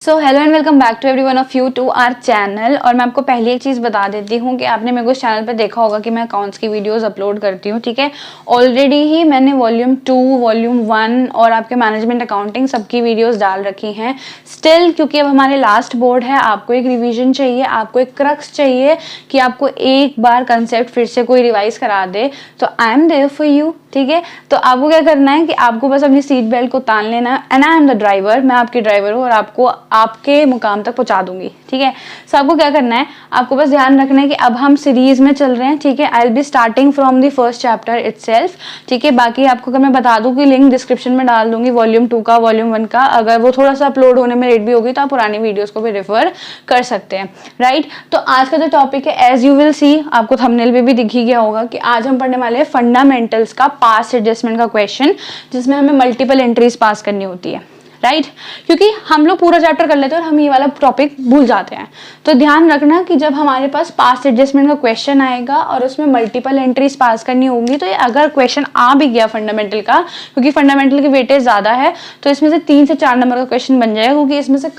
So hello and welcome back to every one of you to our channel. और मैं आपको पहले एक चीज़ बता देती हूँ कि आपने मेरे को इस चैनल पर देखा होगा कि मैं अकाउंट्स की वीडियोस अपलोड करती हूँ, ठीक है। ऑलरेडी ही मैंने वॉल्यूम 2, वॉल्यूम 1 और आपके मैनेजमेंट अकाउंटिंग सबकी वीडियोस डाल रखी हैं। स्टिल क्योंकि अब हमारे लास्ट बोर्ड है, आपको एक रिविजन चाहिए, आपको एक क्रक्स चाहिए कि आपको एक बार कंसेप्ट फिर से कोई रिवाइज करा दे, तो I am there for you, ठीक है। तो आपको क्या करना है कि आपको बस अपनी सीट बेल्ट को तान लेना है। And I am the driver, मैं आपकी ड्राइवर हूँ और आपको आपके मुकाम तक पहुंचा दूंगी, ठीक है। सो आपको क्या करना है, आपको बस ध्यान रखना है कि अब हम सीरीज में चल रहे हैं, ठीक है। I will be starting from the first chapter itself, ठीक है। बाकी आपको अगर मैं बता दूं कि लिंक डिस्क्रिप्शन में डाल दूंगी वॉल्यूम 2 का, वॉल्यूम 1 का। अगर वो थोड़ा सा अपलोड होने में लेट भी होगी तो आप पुरानी वीडियोस को भी रेफर कर सकते हैं, राइट। तो आज का जो टॉपिक है, एज यू विल सी, आपको थंबनेल पे भी दिख ही गया होगा कि आज हम पढ़ने वाले हैं फंडामेंटल्स का पास्ट एडजस्टमेंट का क्वेश्चन, जिसमें हमें मल्टीपल एंट्रीज पास करनी होती है, राइट। क्योंकि हम लोग पूरा चैप्टर कर लेते हैं और हम ये वाला टॉपिक भूल जाते हैं। तो ध्यान रखना कि जब हमारे पास पास्ट एडजस्टमेंट का क्वेश्चन आएगा और उसमें मल्टीपल एंट्रीज पास करनी होंगी, तो ये अगर क्वेश्चन आ भी गया फंडामेंटल का, क्योंकि फंडामेंटल की वेटेज ज्यादा है, तो इसमें से 3 से 4 नंबर का क्वेश्चन बन जाएगा, क्योंकि इसमें से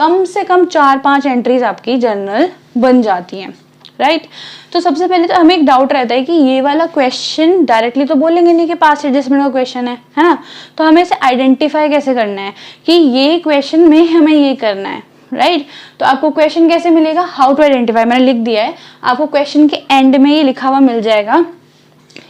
कम 4-5 एंट्रीज आपकी जनरल बन जाती हैं, राइट। तो सबसे पहले तो हमें एक डाउट रहता है कि ये वाला क्वेश्चन डायरेक्टली तो बोलेंगे नहीं कि पास्ट एडजस्टमेंट का क्वेश्चन है ना। तो हमें इसे आइडेंटिफाई कैसे करना है कि ये क्वेश्चन में हमें ये करना है, राइट। तो आपको क्वेश्चन कैसे मिलेगा, हाउ टू आइडेंटिफाई, मैंने लिख दिया है। आपको क्वेश्चन के एंड में ये लिखा हुआ मिल जाएगा,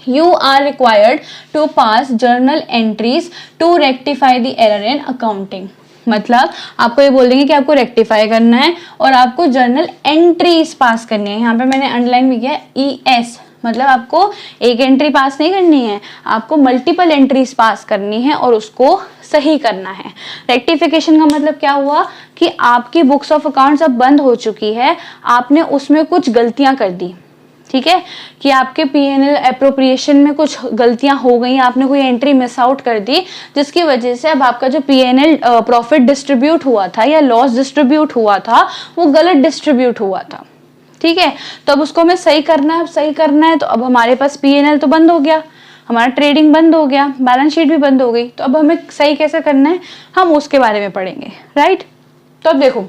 You are required to pass journal entries to rectify the error in accounting। मतलब आपको ये बोल देंगे कि आपको रेक्टिफाई करना है और आपको जर्नल एंट्रीज पास करनी है। यहाँ पे मैंने अंडरलाइन भी किया ES, मतलब आपको एक एंट्री पास नहीं करनी है, आपको मल्टीपल एंट्रीज पास करनी है और उसको सही करना है। रेक्टिफिकेशन का मतलब क्या हुआ कि आपकी बुक्स ऑफ अकाउंट्स अब बंद हो चुकी है, आपने उसमें कुछ गलतियां कर दी, ठीक है। कि आपके P&L एप्रोप्रिएशन में कुछ गलतियां हो गई, आपने कोई एंट्री मिस आउट कर दी, जिसकी वजह से अब आपका जो P&L प्रॉफिट डिस्ट्रीब्यूट हुआ था या लॉस डिस्ट्रीब्यूट हुआ था, वो गलत डिस्ट्रीब्यूट हुआ था, ठीक है। तो अब उसको हमें सही करना है। अब सही करना है तो अब हमारे पास P&L तो बंद हो गया, हमारा ट्रेडिंग बंद हो गया, बैलेंस शीट भी बंद हो गई। तो अब हमें सही कैसे करना है, हम उसके बारे में पढ़ेंगे, राइट। तो अब देखो,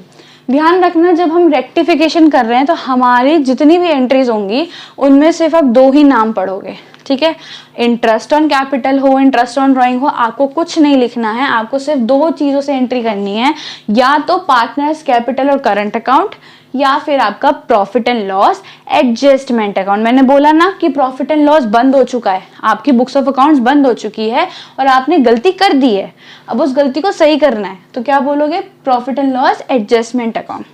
ध्यान रखना, जब हम रेक्टिफिकेशन कर रहे हैं तो हमारी जितनी भी एंट्रीज होंगी उनमें सिर्फ आप 2 ही नाम पढ़ोगे, ठीक है। इंटरेस्ट ऑन कैपिटल हो, इंटरेस्ट ऑन ड्राइंग हो, आपको कुछ नहीं लिखना है। आपको सिर्फ 2 चीजों से एंट्री करनी है, या तो पार्टनर्स कैपिटल और करंट अकाउंट, या फिर आपका profit and loss adjustment account. मैंने बोला ना कि प्रॉफिट एंड लॉस बंद हो चुका है, आपकी बुक्स ऑफ अकाउंट्स बंद हो चुकी है और आपने गलती कर दी है, अब उस गलती को सही करना है। तो क्या बोलोगे, profit and loss adjustment account.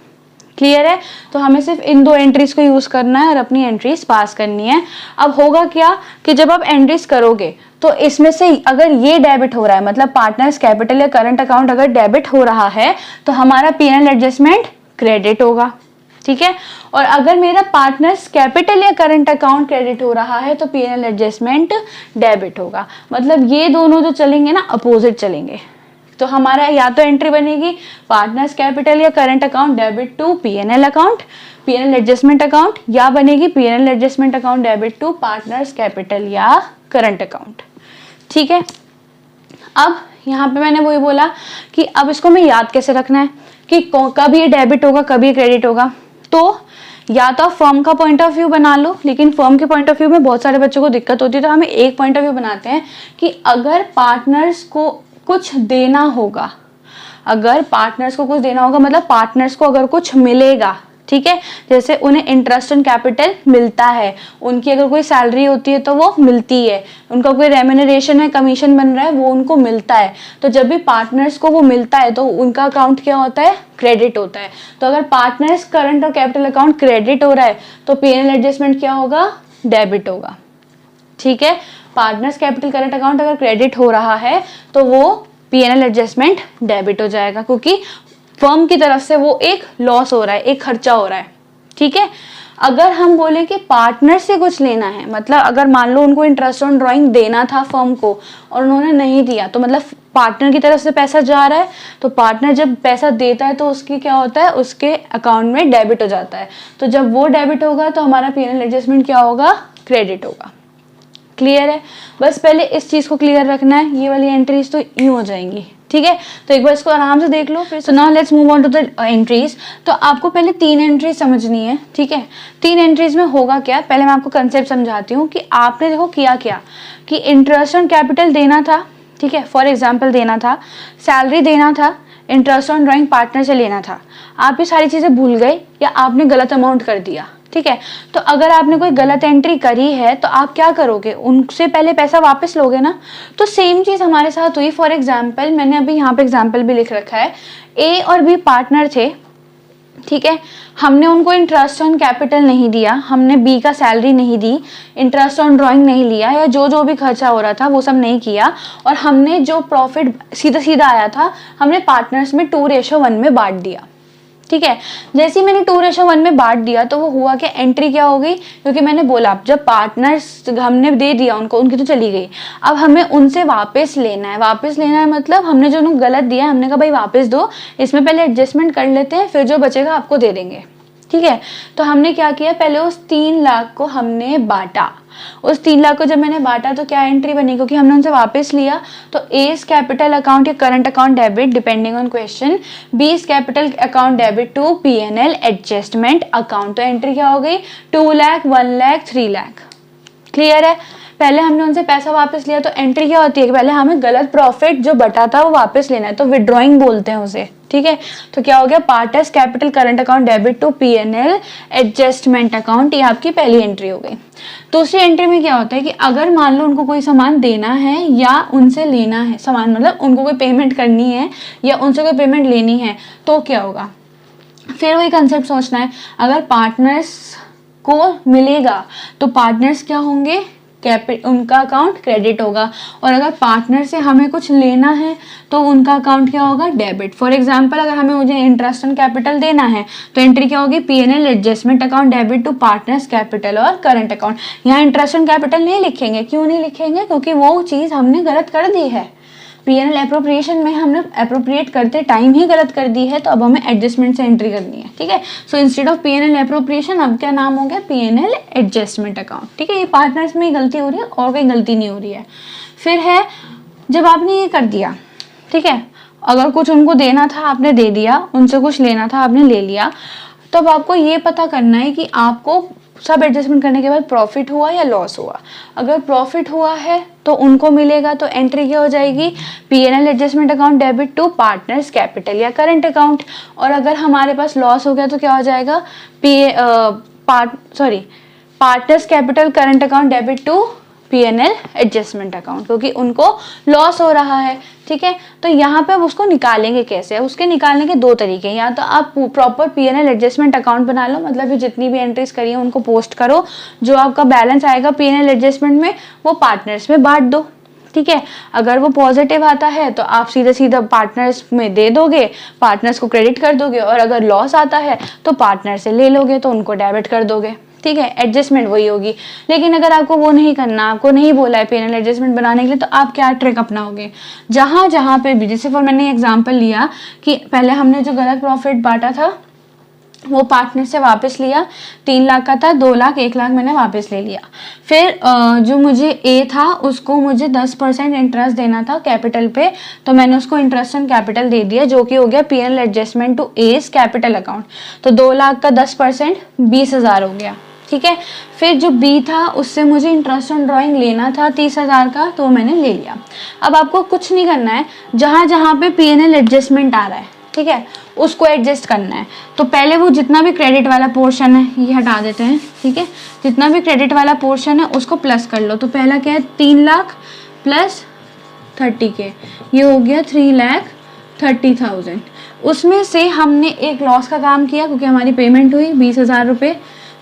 Clear है। तो हमें सिर्फ इन 2 एंट्रीज को यूज करना है और अपनी एंट्रीज पास करनी है। अब होगा क्या कि जब आप एंट्रीज करोगे तो इसमें से अगर ये डेबिट हो रहा है, मतलब पार्टनर्स कैपिटल या करंट अकाउंट अगर डेबिट हो रहा है, तो हमारा P&L एडजस्टमेंट क्रेडिट होगा, ठीक है। और अगर मेरा पार्टनर्स कैपिटल या करंट अकाउंट क्रेडिट हो रहा है तो P&L एडजस्टमेंट डेबिट होगा। मतलब ये दोनों जो चलेंगे ना, अपोजिट चलेंगे। तो हमारा या तो एंट्री बनेगी पार्टनर्स कैपिटल या current account debit to P&L account, P&L adjustment account, या बनेगी P&L adjustment account debit to partners capital या करंट अकाउंट, ठीक है। अब यहाँ पे मैंने वही बोला कि अब इसको हमें याद कैसे रखना है कि कब ये डेबिट होगा, कब ये क्रेडिट होगा। तो या तो फर्म का पॉइंट ऑफ व्यू बना लो, लेकिन फर्म के पॉइंट ऑफ व्यू में बहुत सारे बच्चों को दिक्कत होती है, तो हमें एक पॉइंट ऑफ व्यू बनाते हैं कि अगर पार्टनर्स को कुछ देना होगा, अगर पार्टनर्स को कुछ देना होगा मतलब पार्टनर्स को अगर कुछ मिलेगा, ठीक है। जैसे उन्हें इंटरेस्ट ऑन कैपिटल मिलता है, उनकी अगर कोई सैलरी होती है तो वो मिलती है, उनका कोई रेम्यूनरेशन है, कमीशन बन रहा है, वो उनको मिलता है। तो जब भी पार्टनर्स को वो मिलता है तो उनका अकाउंट क्या होता है, क्रेडिट होता है। तो अगर पार्टनर्स करंट और कैपिटल अकाउंट क्रेडिट हो रहा है तो P&L एडजस्टमेंट क्या होगा, डेबिट होगा, ठीक है। पार्टनर्स कैपिटल करंट अकाउंट अगर क्रेडिट हो रहा है तो वो P&L एडजस्टमेंट डेबिट हो जाएगा, क्योंकि फर्म की तरफ से वो एक लॉस हो रहा है, एक खर्चा हो रहा है, ठीक है। अगर हम बोले कि पार्टनर से कुछ लेना है, मतलब अगर मान लो उनको इंटरेस्ट ऑन ड्राइंग देना था फर्म को और उन्होंने नहीं दिया, तो मतलब पार्टनर की तरफ से पैसा जा रहा है, तो पार्टनर जब पैसा देता है तो उसकी क्या होता है, उसके अकाउंट में डेबिट हो जाता है। तो जब वो डेबिट होगा तो हमारा P&L एडजस्टमेंट क्या होगा, क्रेडिट होगा। क्लियर है। बस पहले इस चीज को क्लियर रखना है, ये वाली एंट्रीज तो यूं हो जाएंगी, ठीक है, तो एक बार इसको आराम से देख लो फिर। So now let's move on to the entries. तो आपको पहले 3 एंट्रीज समझनी है, ठीक है। 3 एंट्रीज में होगा क्या, पहले मैं आपको कंसेप्ट समझाती हूँ कि आपने देखो किया क्या, कि इंटरेस्ट ऑन कैपिटल देना था, ठीक है, फॉर एग्जाम्पल देना था, सैलरी देना था, इंटरेस्ट ऑन ड्राइंग पार्टनर से लेना था। आप ये सारी चीज़ें भूल गए या आपने गलत अमाउंट कर दिया, ठीक है। तो अगर आपने कोई गलत एंट्री करी है तो आप क्या करोगे, उनसे पहले पैसा वापस लोगे ना। तो सेम चीज़ हमारे साथ हुई। फॉर एग्जाम्पल मैंने अभी यहाँ पे एग्जाम्पल भी लिख रखा है, ए और बी पार्टनर थे, ठीक है। हमने उनको इंटरेस्ट ऑन कैपिटल नहीं दिया, हमने बी का सैलरी नहीं दी, इंटरेस्ट ऑन ड्राइंग नहीं लिया, या जो भी खर्चा हो रहा था वो सब नहीं किया, और हमने जो प्रॉफिट सीधा सीधा आया था हमने पार्टनर्स में 2:1 में बांट दिया, ठीक है। जैसे ही मैंने 2:1 में बांट दिया तो वो हुआ क्या, एंट्री क्या हो गई, क्योंकि मैंने बोला जब पार्टनर्स हमने दे दिया उनको, उनकी तो चली गई, अब हमें उनसे वापस लेना है। वापस लेना है मतलब हमने जो उनको गलत दिया हमने कहा भाई वापस दो, इसमें पहले एडजस्टमेंट कर लेते हैं, फिर जो बचेगा आपको दे देंगे, ठीक है। तो हमने क्या किया, पहले उस 3 लाख को हमने बांटा। उस 3 लाख को जब मैंने बांटा तो क्या एंट्री बनी, क्योंकि हमने उनसे वापस लिया, तो ए इज कैपिटल अकाउंट या current account debit depending on question, B is capital account debit to P&L adjustment account. तो एंट्री क्या हो गई, 2 लाख, 1 लाख, 3 लाख। क्लियर है, पहले हमने उनसे पैसा वापस लिया तो एंट्री क्या होती है कि पहले हमें गलत प्रॉफिट जो बटा था वो वापस लेना है, तो विड्रॉइंग बोलते हैं उसे, ठीक है। तो क्या हो गया, partners capital current account debit to P&L adjustment account, ये आपकी पहली एंट्री हो गई। दूसरी एंट्री में क्या होता है कि अगर मान लो उनको कोई सामान देना है या उनसे लेना है, सामान मतलब उनको कोई पेमेंट करनी है या उनसे कोई पेमेंट लेनी है, तो क्या होगा, फिर वही कंसेप्ट सोचना है। अगर पार्टनर्स को मिलेगा तो पार्टनर्स क्या होंगे, उनका अकाउंट क्रेडिट होगा, और अगर पार्टनर से हमें कुछ लेना है तो उनका अकाउंट क्या होगा, डेबिट। फॉर एग्जांपल अगर हमें मुझे इंटरेस्ट ऑन कैपिटल देना है तो एंट्री क्या होगी, P&L adjustment account debit to partners capital और करंट अकाउंट। यहाँ इंटरेस्ट ऑन कैपिटल नहीं लिखेंगे, क्यों नहीं लिखेंगे, क्योंकि वो चीज़ हमने गलत कर दी है। P&L एप्रोप्रिएशन में हमने एप्रोप्रिएट करते टाइम ही गलत कर दी है, तो अब हमें एडजस्टमेंट से एंट्री करनी है, ठीक है। So instead of P&L appropriation अब क्या नाम हो गया, P&L एडजस्टमेंट अकाउंट, ठीक है। ये पार्टनर्स में ही गलती हो रही है और कोई गलती नहीं हो रही है। फिर है जब आपने ये कर दिया, ठीक है, अगर कुछ उनको देना था आपने दे दिया, उनसे कुछ लेना था आपने ले लिया, तब आपको ये पता करना है कि आपको सब एडजस्टमेंट करने के बाद प्रॉफिट हुआ या लॉस हुआ। अगर प्रॉफिट हुआ है तो उनको मिलेगा, तो एंट्री क्या हो जाएगी, P&L adjustment account debit to partners capital या करंट अकाउंट। और अगर हमारे पास लॉस हो गया तो क्या हो जाएगा, partners capital current account debit to P&L adjustment account, क्योंकि उनको लॉस हो रहा है, ठीक है। तो यहाँ पे अब उसको निकालेंगे कैसे, उसके निकालने के 2 तरीके हैं। या तो आप प्रॉपर P&L एडजस्टमेंट अकाउंट बना लो, मतलब जितनी भी एंट्रीज करी है उनको पोस्ट करो, जो आपका बैलेंस आएगा P&L एडजस्टमेंट में वो पार्टनर्स में बांट दो, ठीक है। अगर वो पॉजिटिव आता है तो आप सीधा सीधा पार्टनर्स में दे दोगे, पार्टनर्स को क्रेडिट कर दोगे, और अगर लॉस आता है तो पार्टनर से ले लोगे तो उनको डेबिट कर दोगे, ठीक है। एडजस्टमेंट वही होगी। लेकिन अगर आपको वो नहीं करना, आपको नहीं बोला है P&L एडजस्टमेंट बनाने के लिए, तो आप क्या ट्रिक अपनाओगे, जहां जहां पे भी, जैसे फॉर मैंने एग्जांपल लिया कि पहले हमने जो गलत प्रॉफिट बांटा था वो पार्टनर से वापस लिया, 3 लाख का था, 2 लाख 1 लाख मैंने वापस ले लिया। फिर जो मुझे ए था उसको मुझे 10% इंटरेस्ट देना था कैपिटल पे, तो मैंने उसको इंटरेस्ट ऑन कैपिटल दे दिया, जो कि हो गया P&L adjustment to S capital account. तो 2 लाख का 10% 20,000 हो गया, ठीक है। फिर जो बी था उससे मुझे इंटरेस्ट ऑन ड्राइंग लेना था 30,000 का, तो मैंने ले लिया। अब आपको कुछ नहीं करना है, जहाँ जहाँ पे P&L एडजस्टमेंट आ रहा है, ठीक है, उसको एडजस्ट करना है। तो पहले वो जितना भी क्रेडिट वाला पोर्शन है ये हटा देते हैं, ठीक है, जितना भी क्रेडिट वाला पोर्शन है उसको प्लस कर लो। तो पहला क्या है, 3 लाख प्लस 30K, ये हो गया 3,30,000। उसमें से हमने एक लॉस का काम किया क्योंकि हमारी पेमेंट हुई 20,000 रुपये,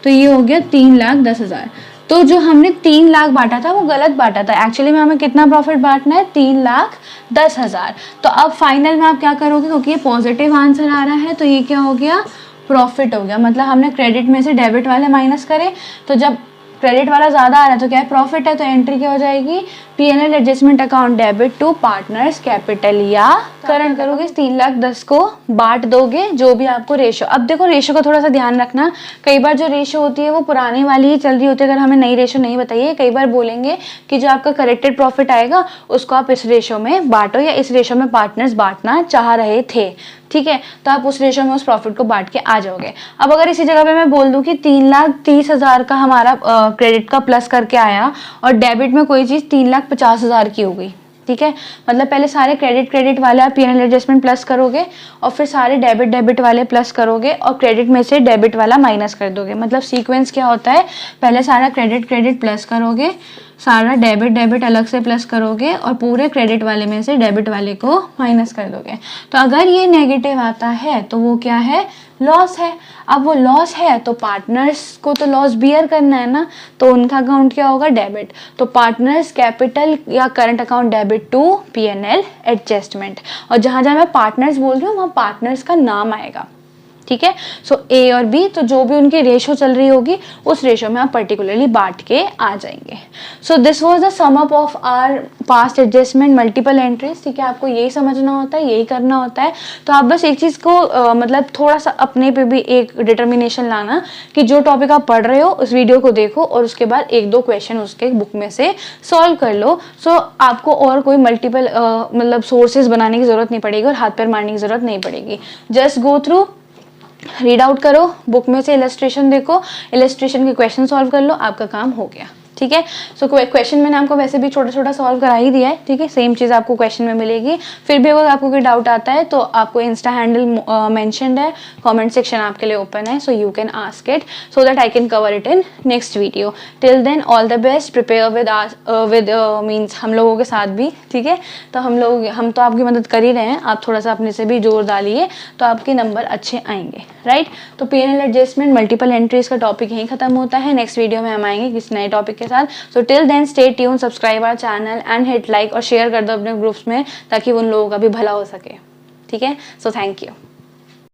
तो ये हो गया 3,10,000। तो जो हमने 3 लाख बांटा था वो गलत बांटा था, एक्चुअली में हमें कितना प्रॉफिट बांटना है, 3,10,000। तो अब फाइनल में आप क्या करोगे, क्योंकि ये पॉजिटिव आंसर आ रहा है तो ये क्या हो गया, प्रॉफिट हो गया। मतलब हमने क्रेडिट में से डेबिट वाले माइनस करे, तो जब क्रेडिट वाला ज़्यादा आ रहा है तो क्या है, प्रॉफिट है, तो एंट्री क्या हो जाएगी, P&L adjustment account debit to partners capital या करंट करोगे, 3,10,000 को बांट दोगे जो भी आपको रेशो। अब देखो रेशो का थोड़ा सा ध्यान रखना, कई बार जो रेशो होती है वो पुरानी वाली ही चल रही होती है, अगर हमें नई रेशो नहीं बताइए, कई बार बोलेंगे कि जो आपका करेक्टेड प्रॉफिट आएगा उसको आप इस रेशो में बांटो या इस रेशो में पार्टनर्स बांटना चाह रहे थे, ठीक है, तो आप उस रेशो में उस प्रॉफिट को बांट के आ जाओगे। अब अगर इसी जगह पे मैं बोल दूं कि 3,30,000 का हमारा क्रेडिट का प्लस करके आया और डेबिट में कोई चीज़ 3,50,000 की हो गई, ठीक है, मतलब पहले सारे क्रेडिट वाले आप P&L एडजस्टमेंट प्लस करोगे और फिर सारे डेबिट वाले प्लस करोगे और क्रेडिट में से डेबिट वाला माइनस कर दोगे। मतलब सीक्वेंस क्या होता है, पहले सारा क्रेडिट प्लस करोगे, सारा डेबिट अलग से प्लस करोगे और पूरे क्रेडिट वाले में से डेबिट वाले को माइनस कर दोगे। तो अगर ये नेगेटिव आता है तो वो क्या है, लॉस है। अब वो लॉस है तो पार्टनर्स को तो लॉस बियर करना है ना, तो उनका अकाउंट क्या होगा, डेबिट। तो पार्टनर्स कैपिटल या current account debit to P&L adjustment, और जहाँ जहाँ मैं पार्टनर्स बोल रही हूँ वहाँ पार्टनर्स का नाम आएगा, ठीक है। सो ए और बी, तो जो भी उनकी रेशो चल रही होगी उस रेशो में आप पर्टिकुलरली बांट के आ जाएंगे। So this was the sum up of our past adjustment multiple entries, ठीक है, आपको यही समझना होता है, यही करना होता है। तो आप बस एक चीज़ को मतलब थोड़ा सा अपने पे भी एक डिटर्मिनेशन लाना कि जो टॉपिक आप पढ़ रहे हो उस वीडियो को देखो और उसके बाद 1-2 क्वेश्चन उसके बुक में से सॉल्व कर लो। सो आपको और कोई मल्टीपल मतलब सोर्सेज बनाने की जरूरत नहीं पड़ेगी और हाथ पैर मारने की जरूरत नहीं पड़ेगी। Just go through, read out करो, बुक में से इलस्ट्रेशन देखो, इलस्ट्रेशन के क्वेश्चन सॉल्व कर लो, आपका काम हो गया, ठीक है। सो क्वेश्चन मैंने आपको वैसे भी छोटा छोटा सॉल्व करा ही दिया है, ठीक है, सेम चीज़ आपको क्वेश्चन में मिलेगी। फिर भी अगर आपको कोई डाउट आता है तो आपको इंस्टा हैंडल मेंशन्ड है, कमेंट सेक्शन आपके लिए ओपन है, so you can ask it so that I can cover it in next video. Till then all the best, prepare with means हम लोगों के साथ भी, ठीक है। तो हम तो आपकी मदद कर ही रहे हैं, आप थोड़ा सा अपने से भी जोर डालिए तो आपके नंबर अच्छे आएंगे, राइट। तो P&L एडजस्टमेंट मल्टीपल एंट्रीज का टॉपिक यहीं खत्म होता है, नेक्स्ट वीडियो में हम आएंगे किसी नए टॉपिक के साथ। So till then stay tuned, subscribe our channel and hit like और शेयर कर दो अपने ग्रुप्स में ताकि उन लोगों का भी भला हो सके, ठीक है। So thank you.